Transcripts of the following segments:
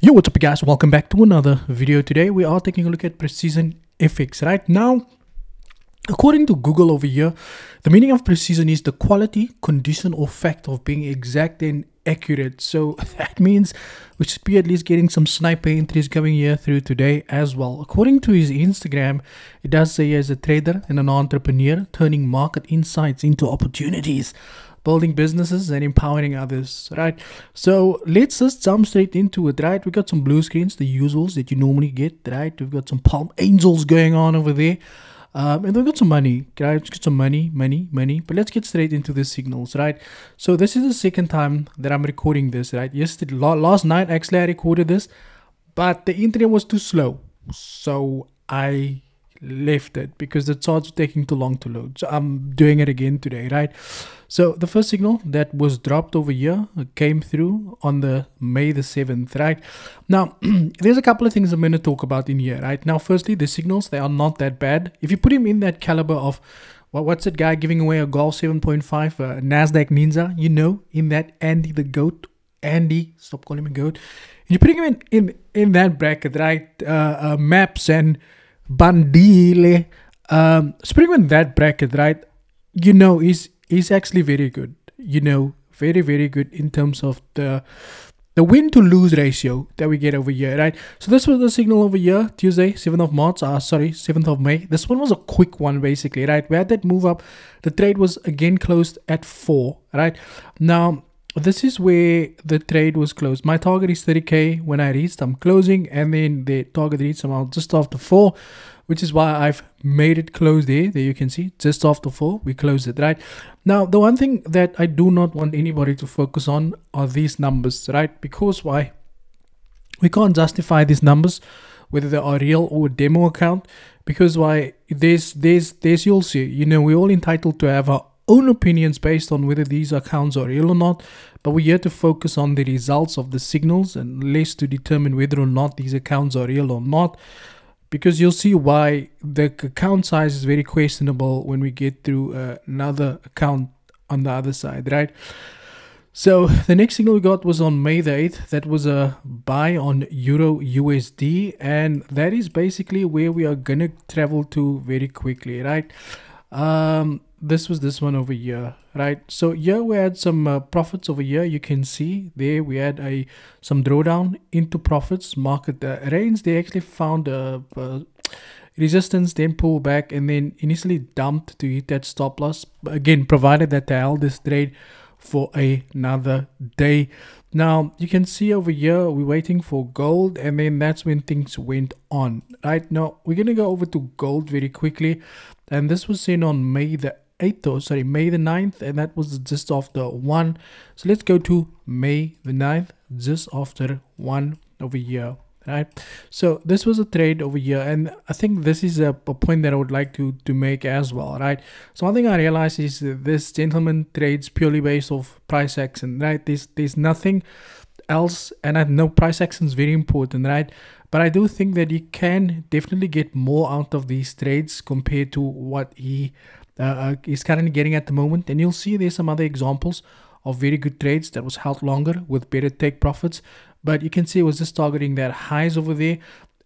Yo, what's up guys, welcome back to another video. Today we are taking a look at precision FX. Right now, according to Google over here, the meaning of precision is the quality, condition or fact of being exact and accurate. So that means we should be at least getting some sniper entries coming here through today as well. According to his Instagram, it does say he is a trader and an entrepreneur, turning market insights into opportunities, building businesses and empowering others, right? So let's just jump straight into it, right? We got some blue screens, the usuals that you normally get, right? We've got some Palm Angels going on over there. And we've got some money, right? Let's get some money. But let's get straight into the signals, right? So this is the second time that I'm recording this, right? Yesterday, last night, actually, I recorded this, but the internet was too slow. So I left it because the charts were taking too long to load. So I'm doing it again today, right? So the first signal that was dropped over here came through on the May the 7th, right? Now, there's a couple of things I'm going to talk about in here, right? Now, firstly, the signals, they are not that bad. If you put him in that caliber of, what's that guy giving away a Golf 7.5, NASDAQ Ninja, you know, in that Andy the Goat, Andy, stop calling him a goat. You're putting him in that bracket, right? Maps and Bandile, putting him in that bracket, right? You know, he's actually very good, you know, very good in terms of the win to lose ratio that we get over here, right? So this was the signal over here, Tuesday, 7th of March, 7th of May. This one was a quick one, basically, right? We had that move up. The trade was again closed at 4, right? Now, this is where the trade was closed. My target is 30K. When I reached, I'm closing, and then the target reached amount just after 4, which is why I've made it close there. There you can see, just after 4, we closed it, right? Now, the one thing that I do not want anybody to focus on are these numbers, right? Because why? We can't justify these numbers, whether they are real or demo account, because why? There's you'll see, you know, we're all entitled to have our own opinions based on whether these accounts are real or not, but we're here to focus on the results of the signals and less to determine whether or not these accounts are real or not, because you'll see why the account size is very questionable when we get through another account on the other side, right? So the next signal we got was on May the 8th. That was a buy on Euro USD, and that is basically where we are gonna travel to very quickly, right? This was this one over here, right? So here we had some profits over here. You can see there we had some drawdown into profits. Market range, they actually found a resistance, then pull back, and then initially dumped to hit that stop loss. Again, provided that they held this trade for another day. Now you can see over here we're waiting for gold, and then that's when things went on, right? Now we're gonna go over to gold very quickly, and this was seen on May the 8th, or sorry, May the 9th, and that was just after 1. So let's go to May the 9th, just after 1 over here, right? So this was a trade over here, and I think this is a point that I would like to make as well, right? So one thing I realized is that this gentleman trades purely based off price action, right? There's nothing else, and I know price action is very important, right? But I do think that you can definitely get more out of these trades compared to what he is currently getting at the moment. And you'll see there's some other examples of very good trades that was held longer with better take profits, but you can see it was just targeting that highs over there,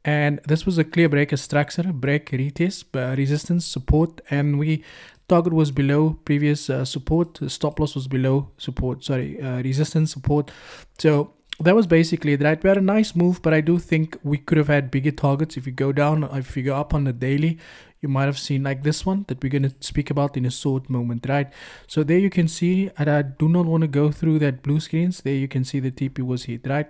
and this was a clear breaker structure, break, retest, resistance, support, and we target was below previous support, stop loss was below support, sorry, resistance, support. So that was basically it, right? We had a nice move, but I do think we could have had bigger targets. If you go down, if you go up on the daily, you might have seen like this one that we're going to speak about in a short moment, right? So there you can see, and I do not want to go through that blue screens. There you can see the TP was hit, right?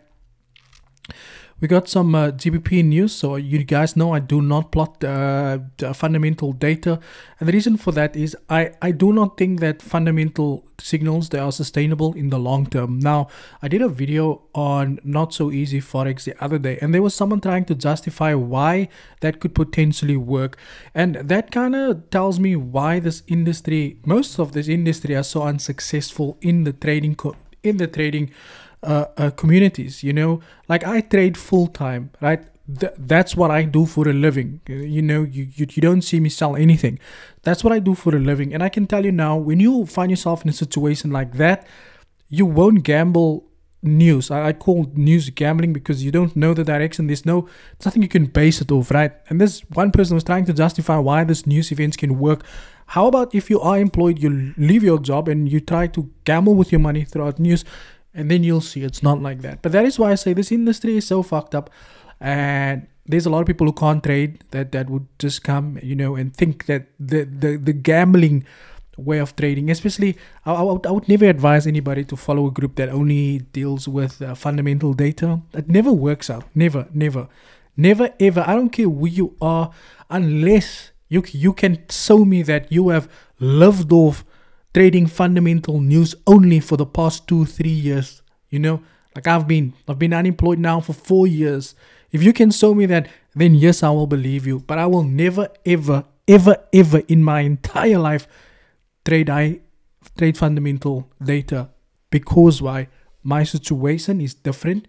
We got some GBP news. So you guys know I do not plot fundamental data, and the reason for that is I do not think that fundamental signals, they are sustainable in the long term. Now, I did a video on not so easy forex the other day, and there was someone trying to justify why that could potentially work, and that kind of tells me why this industry, most of this industry, are so unsuccessful in the trading communities. You know, like I trade full time, right? That's what I do for a living. You know, you don't see me sell anything. That's what I do for a living. And I can tell you now, when you find yourself in a situation like that, you won't gamble news. I call news gambling because you don't know the direction. There's nothing you can base it off, right? And this one person was trying to justify why this news events can work. How about if you are employed, you leave your job and you try to gamble with your money throughout news, and then you'll see it's not like that. But that is why I say this industry is so fucked up, and there's a lot of people who can't trade that would just come, and think that the gambling way of trading, especially, I would never advise anybody to follow a group that only deals with fundamental data. It never works out. Never ever. I don't care who you are, unless you can show me that you have lived off trading fundamental news only for the past 2-3 years. Like I've been unemployed now for 4 years. If you can show me that, then yes, I will believe you. But I will never ever in my entire life trade fundamental data, because why? My situation is different.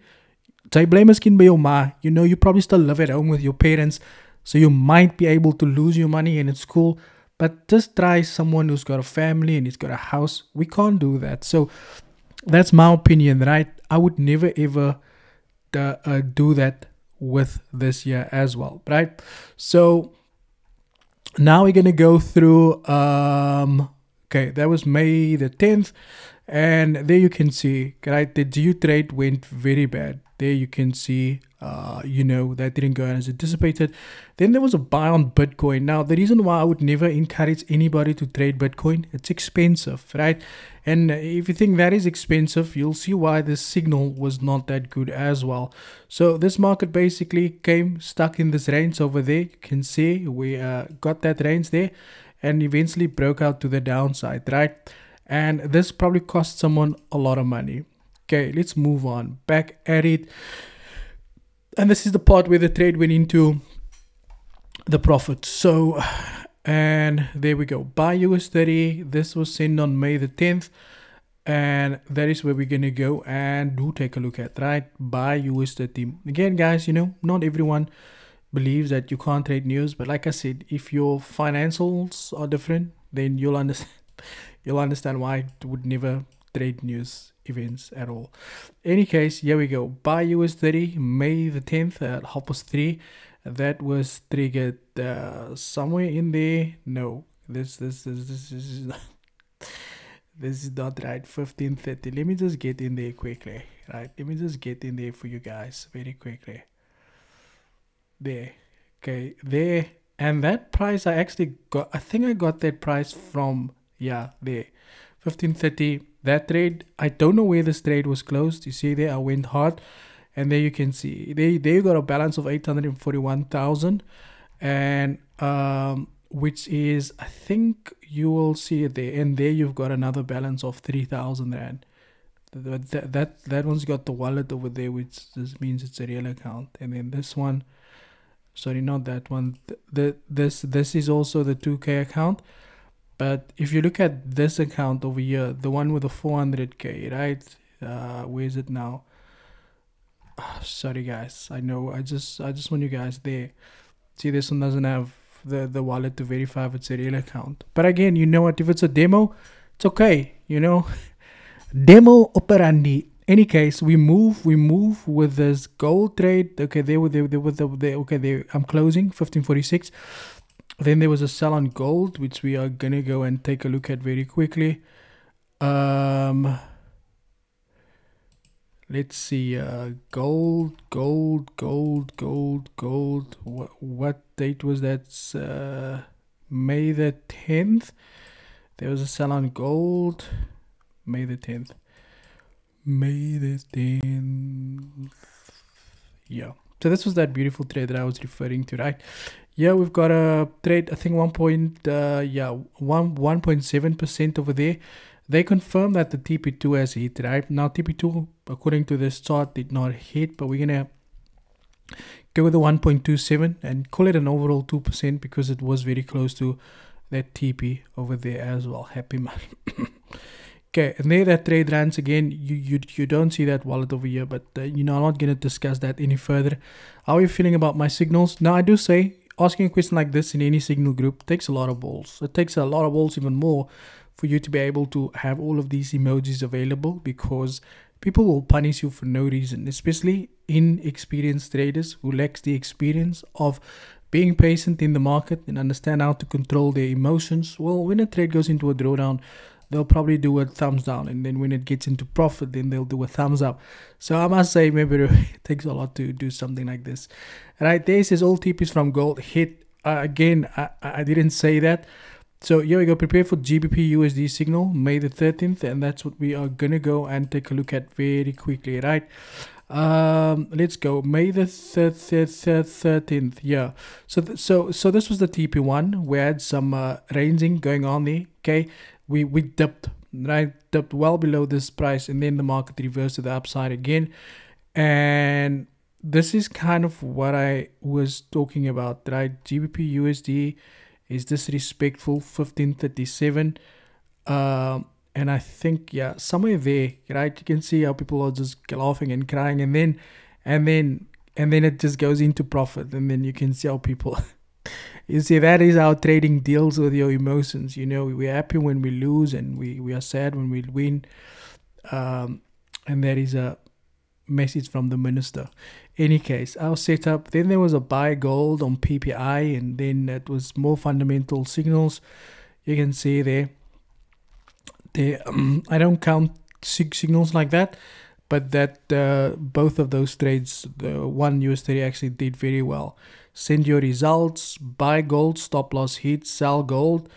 Jy bly miskien by jou ma, you probably still live at home with your parents, so you might be able to lose your money and it's cool. But just try someone who's got a family and he's got a house. We can't do that. So that's my opinion, right? I would never ever do that with this year as well, right? So now we're gonna go through okay, that was May the 10th, and there you can see, right, the GU trade went very bad. There you can see, that didn't go as anticipated. Then there was a buy on Bitcoin. Now, the reason why I would never encourage anybody to trade Bitcoin, it's expensive, right? And if you think that is expensive, you'll see why the signal was not that good as well. So this market basically came stuck in this range over there. You can see we got that range there, and eventually broke out to the downside, right? And this probably cost someone a lot of money. Okay, let's move on. Back at it. And this is the part where the trade went into the profit. So, and there we go. Buy US30. This was sent on May the 10th. And that is where we're going to go and do take a look at, right? Buy US30. Again, guys, not everyone believes that you can't trade news, but like I said, if your financials are different, then you'll understand why I would never trade news events at all. Any case, here we go. Buy US30 May the 10th at 3:30. That was triggered somewhere in there. No, this is not, this is not right. 15:30. Let me just get in there quickly, right? Let me just get in there for you guys very quickly. There, okay, there. And that price I actually got, I think I got that price from, there, 15:30. That trade, I don't know where this trade was closed. You see there, I went hard, and there you can see there you got a balance of 841,000, and which is, I think you will see it there, and there you've got another balance of 3,000 rand. That one's got the wallet over there, which just means it's a real account. And then this one, sorry, not that one, this is also the 2K account. But if you look at this account over here, the one with the 400K, right? Where is it now? Sorry guys, I know, I just want you guys there. See, this one doesn't have the wallet to verify if it's a real account. But again, you know what, if it's a demo, it's okay, demo operandi. Any case, we move with this gold trade. Okay, there I'm closing 1546. Then there was a sell on gold, which we are gonna go and take a look at very quickly. Let's see, gold. What date was that? May the 10th. There was a sell on gold. May the 10th. Yeah. So this was that beautiful trade that I was referring to, right? Yeah, we've got a trade, I think 1.7% over there. They confirm that the TP2 has hit, right? Now TP2, according to this chart, did not hit, but we're gonna go with the 1.27 and call it an overall 2% because it was very close to that TP over there as well. Happy money. Okay, and there that trade runs again. You don't see that wallet over here, but I'm not gonna discuss that any further. How are you feeling about my signals? Now I do say asking a question like this in any signal group takes a lot of balls. It takes a lot of balls, even more, for you to be able to have all of these emojis available, because people will punish you for no reason, especially inexperienced traders who lacks the experience of being patient in the market and understand how to control their emotions. Well, when a trade goes into a drawdown, they'll probably do a thumbs down, and then when it gets into profit, then they'll do a thumbs up. So I must say, maybe it takes a lot to do something like this. Right, there says all TPs from gold hit. Again, I didn't say that. So here we go. Prepare for GBP USD signal May the 13th, and that's what we are gonna go and take a look at very quickly. Right, let's go. May the 13th. Yeah. So this was the TP1. We had some ranging going on there. Okay, we dipped, right, dipped well below this price, and then the market reversed to the upside again. And this is kind of what I was talking about, right? GBP USD is disrespectful, 1537. And I think, yeah, somewhere there, right, you can see how people are just laughing and crying, and then it just goes into profit, and then you can see how people you see, that is how trading deals with your emotions. You know, we're happy when we lose, and we are sad when we win. And that is a message from the minister. Any case, our setup, then there was a buy gold on PPI, and then it was more fundamental signals. You can see there I don't count signals like that, but that both of those trades, the one US30 actually did very well. Send your results, buy gold, stop loss hit, sell gold.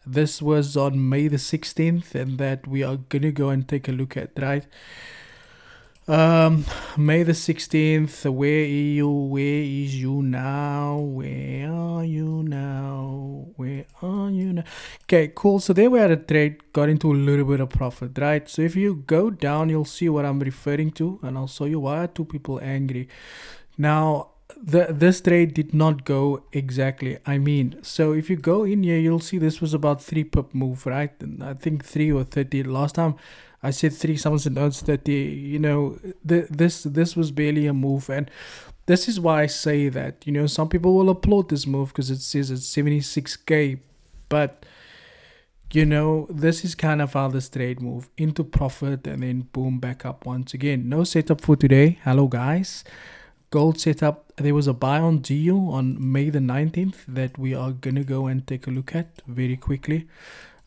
This was on May the 16th, and that we are gonna go and take a look at, right? May the 16th, where is you now? Where are you now? Where are you now? Okay, cool. So there we had a trade, got into a little bit of profit, right? So if you go down, you'll see what I'm referring to, and I'll show you why are two people angry. Now, this trade did not go exactly. I mean, so if you go in here, you'll see this was about 3 pip move, right? And I think 3 or 30. Last time I said 3, someone said no, it's 30. You know, this was barely a move, and this is why I say that, you know, some people will applaud this move because it says it's 76k, but you know, this is kind of how this trade move into profit, and then boom, back up once again. No setup for today. Hello guys. Gold setup, there was a buy on GU on May the 19th that we are gonna go and take a look at very quickly.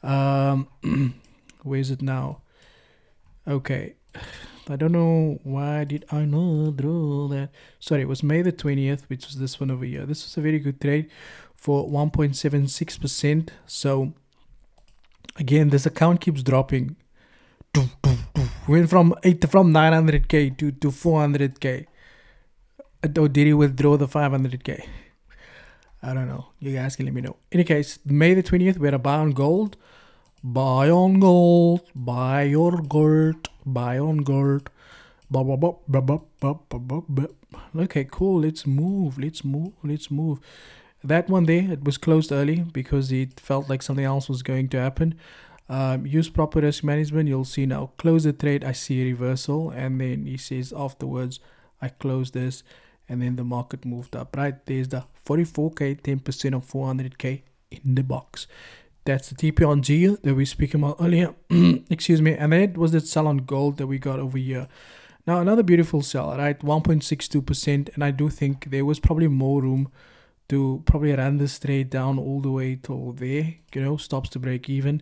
Where is it now? Okay, I don't know why did I not draw that. Sorry, it was May the 20th, which was this one over here. This was a very good trade for 1.76%. So again, this account keeps dropping. Went from 900k to 400k. Or did he withdraw the 500k? I don't know. You guys can let me know. In any case, May the 20th, we had a buy on gold. Buy on gold. Buy your gold. Buy on gold. Okay, cool. Let's move. Let's move. Let's move. That one there, it was closed early because it felt like something else was going to happen. Use proper risk management. You'll see now. Close the trade. I see a reversal. And then he says afterwards, I closed this. And then the market moved up, right? There's the 44k, 10% of 400k in the box. That's the TP on GU that we speak about earlier. Excuse me. And that was the sell on gold that we got over here. Now, another beautiful sell, right? 1.62%. And I do think there was probably more room to probably run this trade down all the way till there, you know, stops to break even.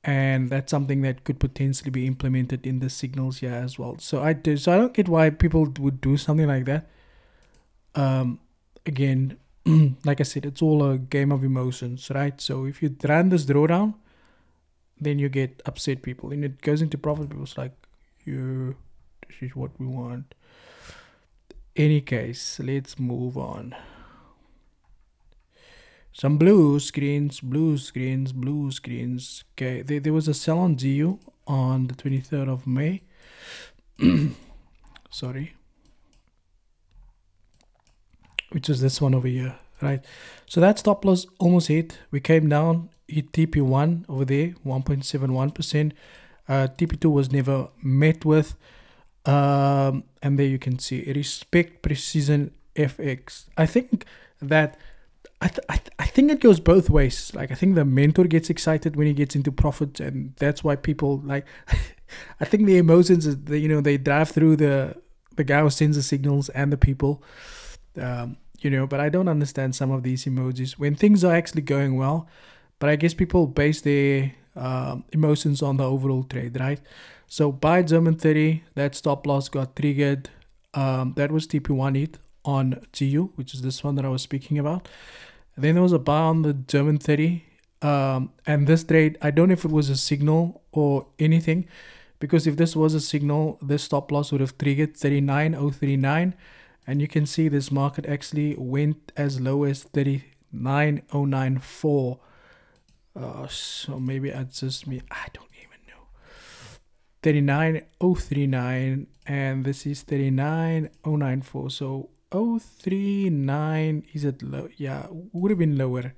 And that's something that could potentially be implemented in the signals here as well. So I don't get why people would do something like that. Again, like I said, it's all a game of emotions, right? So if you run this drawdown, then you get upset people, and it goes into profit. People's like, yeah, this is what we want. Any case, let's move on. Some blue screens, blue screens, blue screens. Okay, there was a sell on GU on the 23rd of May. Sorry. Which is this one over here, right? So that stop loss almost hit. We came down, hit TP1 over there, 1.71%. TP2 was never met with. And there you can see, respect precision FX. I think that I think it goes both ways. Like, I think the mentor gets excited when he gets into profit, and that's why people like. I think the emotions, they drive through the guy who sends the signals and the people. But I don't understand some of these emojis when things are actually going well. But I guess people base their emotions on the overall trade, right? So buy German 30, that stop loss got triggered. That was TP1 hit on GU, which is this one that I was speaking about. Then there was a buy on the German 30. And this trade, I don't know if it was a signal or anything, because if this was a signal, this stop loss would have triggered 39.039. And you can see this market actually went as low as 39.094. So maybe it's just me. I don't even know. 39.039, and this is 39.094. So 039, is it low? Yeah, would have been lower.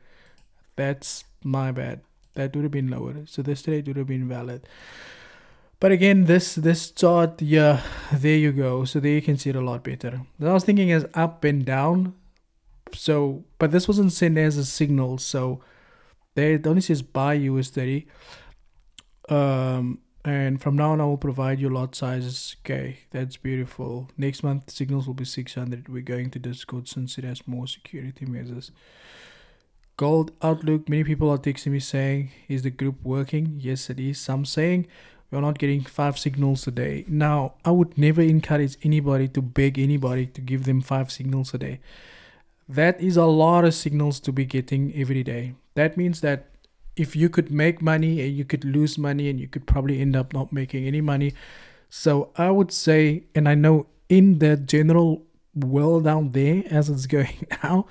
That's my bad. That would have been lower. So this trade would have been valid. But again, this chart, yeah, there you go. So there you can see it a lot better. I was thinking as up and down. So, but this wasn't sent as a signal. So there it only says buy US30. And from now on, I will provide you lot sizes. Okay, that's beautiful. Next month, signals will be 600. We're going to Discord since it has more security measures. Gold outlook. Many people are texting me saying, is the group working? Yes, it is. Some saying we're not getting 5 signals a day. Now, I would never encourage anybody to beg anybody to give them 5 signals a day. That is a lot of signals to be getting every day. That means that if you could make money and you could lose money, and you could probably end up not making any money. So I would say, and I know in the general world down there as it's going now,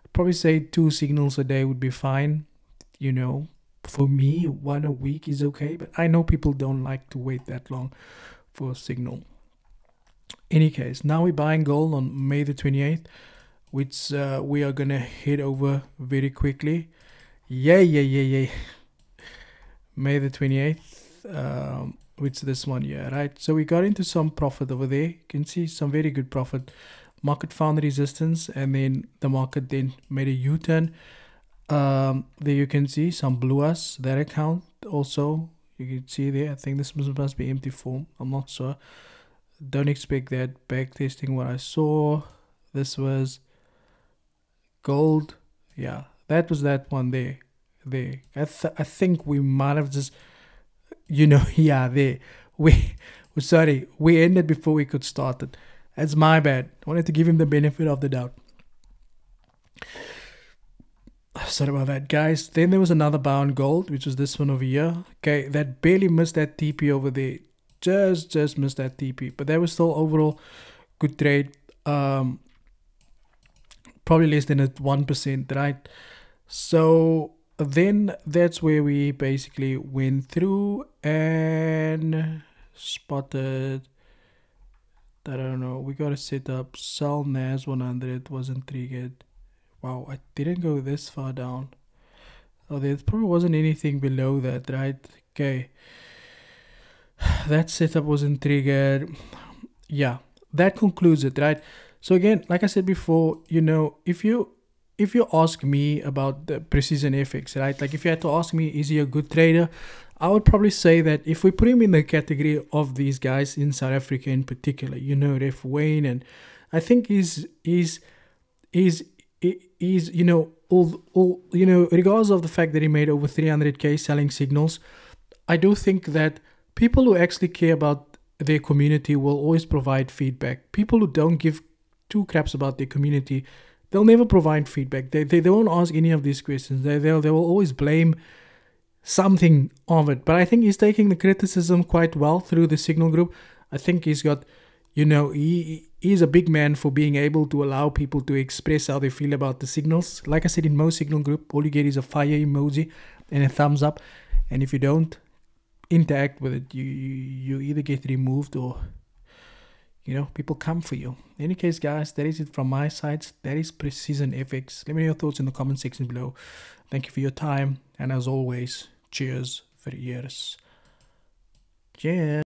I'd probably say 2 signals a day would be fine. For me, 1 a week is okay, but I know people don't like to wait that long for a signal. Any case, now we're buying gold on May the 28th, which we are gonna head over very quickly. Yay. May the 28th, which this one here, right? So we got into some profit over there. You can see some very good profit. Market found resistance, and then the market then made a U-turn. There you can see some blew us. That account also, you can see there. I think this must be empty form. I'm not sure. Don't expect that. Back testing what I saw. This was gold. Yeah, that was that one there. I think we might have just, yeah, there. We ended before we could start it. That's my bad. I wanted to give him the benefit of the doubt. Sorry about that, guys. Then there was another buy on gold, which was this one over here. Okay, that barely missed that TP over there. Just missed that TP. But that was still overall good trade. Probably less than a 1%, right? So then that's where we basically went through and spotted, I don't know, we got to set up sell NAS 100, wasn't triggered. Wow, I didn't go this far down. Oh, there probably wasn't anything below that, right? Okay, that setup wasn't triggered. Yeah, that concludes it, right? So again, like I said before, if you ask me about the precision FX, right? Like if you had to ask me, is he a good trader? I would probably say that if we put him in the category of these guys in South Africa in particular, Ref Wayne, and I think he's regardless of the fact that he made over 300k selling signals, I do think that people who actually care about their community will always provide feedback. People who don't give 2 craps about their community, they'll never provide feedback. They won't ask any of these questions. They will always blame something of it. But I think he's taking the criticism quite well through the signal group. I think he's got, he's a big man for being able to allow people to express how they feel about the signals. Like I said, in most signal group, all you get is a fire emoji and a thumbs up. And if you don't interact with it, you either get removed or people come for you. In any case, guys, that is it from my side. That is Precision FX. Let me know your thoughts in the comment section below. Thank you for your time, and as always, cheers for years. Cheers.